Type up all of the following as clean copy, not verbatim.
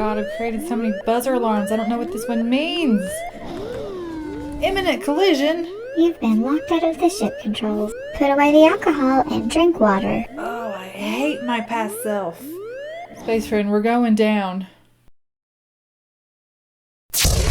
god, I've created so many buzzer alarms. I don't know what this one means. Imminent collision? You've been locked out of the ship controls. Put away the alcohol and drink water. Oh, I hate my past self. Space friend, we're going down.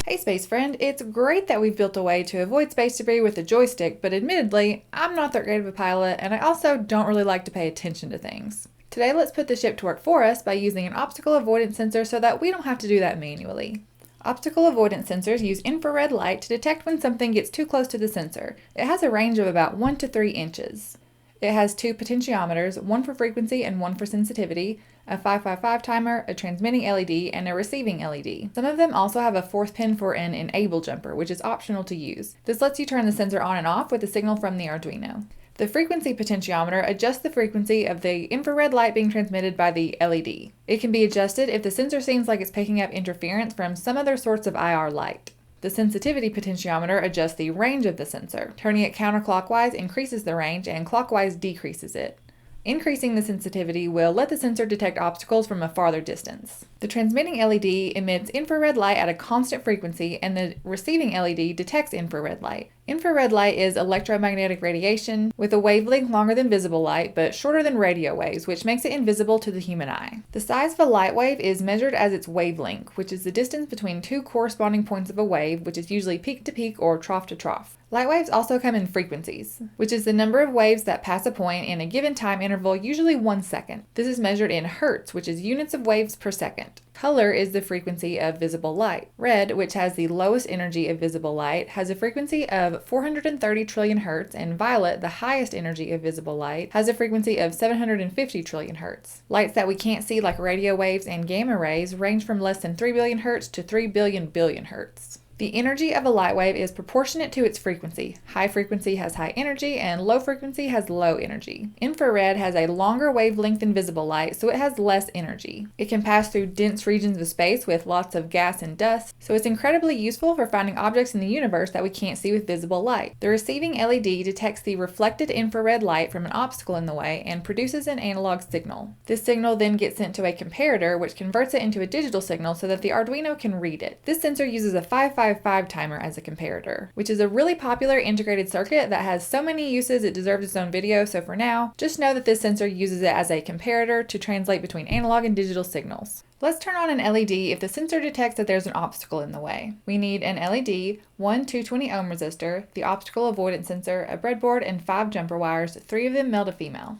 Hey space friend, it's great that we've built a way to avoid space debris with a joystick, but admittedly, I'm not that great of a pilot, and I also don't really like to pay attention to things. Today, let's put the ship to work for us by using an obstacle avoidance sensor so that we don't have to do that manually. Optical avoidance sensors use infrared light to detect when something gets too close to the sensor. It has a range of about 1 to 3 inches. It has 2 potentiometers, one for frequency and one for sensitivity, a 555 timer, a transmitting LED, and a receiving LED. Some of them also have a 4th pin for an enable jumper, which is optional to use. This lets you turn the sensor on and off with a signal from the Arduino. The frequency potentiometer adjusts the frequency of the infrared light being transmitted by the LED. It can be adjusted if the sensor seems like it's picking up interference from some other sorts of IR light. The sensitivity potentiometer adjusts the range of the sensor. Turning it counterclockwise increases the range and clockwise decreases it. Increasing the sensitivity will let the sensor detect obstacles from a farther distance. The transmitting LED emits infrared light at a constant frequency, and the receiving LED detects infrared light. Infrared light is electromagnetic radiation with a wavelength longer than visible light but shorter than radio waves, which makes it invisible to the human eye. The size of a light wave is measured as its wavelength, which is the distance between 2 corresponding points of a wave, which is usually peak to peak or trough to trough. Light waves also come in frequencies, which is the number of waves that pass a point in a given time interval, usually 1 second. This is measured in hertz, which is units of waves per second. Color is the frequency of visible light. Red, which has the lowest energy of visible light, has a frequency of 430 trillion hertz, and violet, the highest energy of visible light, has a frequency of 750 trillion hertz. Lights that we can't see, like radio waves and gamma rays, range from less than 3 billion hertz to 3 billion hertz. The energy of a light wave is proportionate to its frequency. High frequency has high energy and low frequency has low energy. Infrared has a longer wavelength than visible light, so it has less energy. It can pass through dense regions of space with lots of gas and dust, so it's incredibly useful for finding objects in the universe that we can't see with visible light. The receiving LED detects the reflected infrared light from an obstacle in the way and produces an analog signal. This signal then gets sent to a comparator, which converts it into a digital signal so that the Arduino can read it. This sensor uses a 555 timer as a comparator, which is a really popular integrated circuit that has so many uses it deserves its own video, so for now, just know that this sensor uses it as a comparator to translate between analog and digital signals. Let's turn on an LED if the sensor detects that there's an obstacle in the way. We need an LED, one 220 ohm resistor, the optical avoidance sensor, a breadboard, and 5 jumper wires, 3 of them male to female.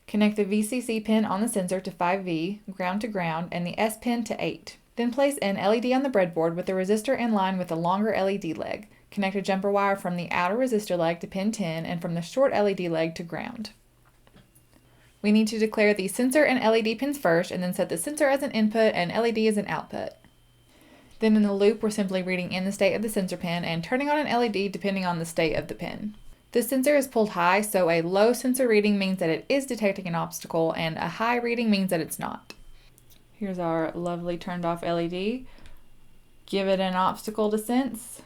Connect the VCC pin on the sensor to 5V, ground to ground, and the S pin to 8. Then place an LED on the breadboard with the resistor in line with the longer LED leg. Connect a jumper wire from the outer resistor leg to pin 10 and from the short LED leg to ground. We need to declare the sensor and LED pins first and then set the sensor as an input and LED as an output. Then in the loop, we're simply reading in the state of the sensor pin and turning on an LED depending on the state of the pin. This sensor is pulled high, so a low sensor reading means that it is detecting an obstacle and a high reading means that it's not. Here's our lovely turned off LED. Give it an obstacle to sense.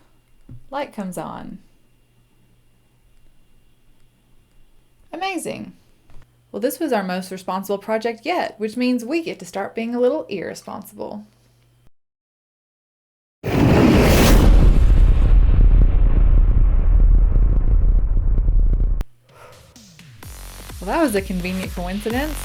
Light comes on. Amazing. Well, this was our most responsible project yet, which means we get to start being a little irresponsible. Well, that was a convenient coincidence.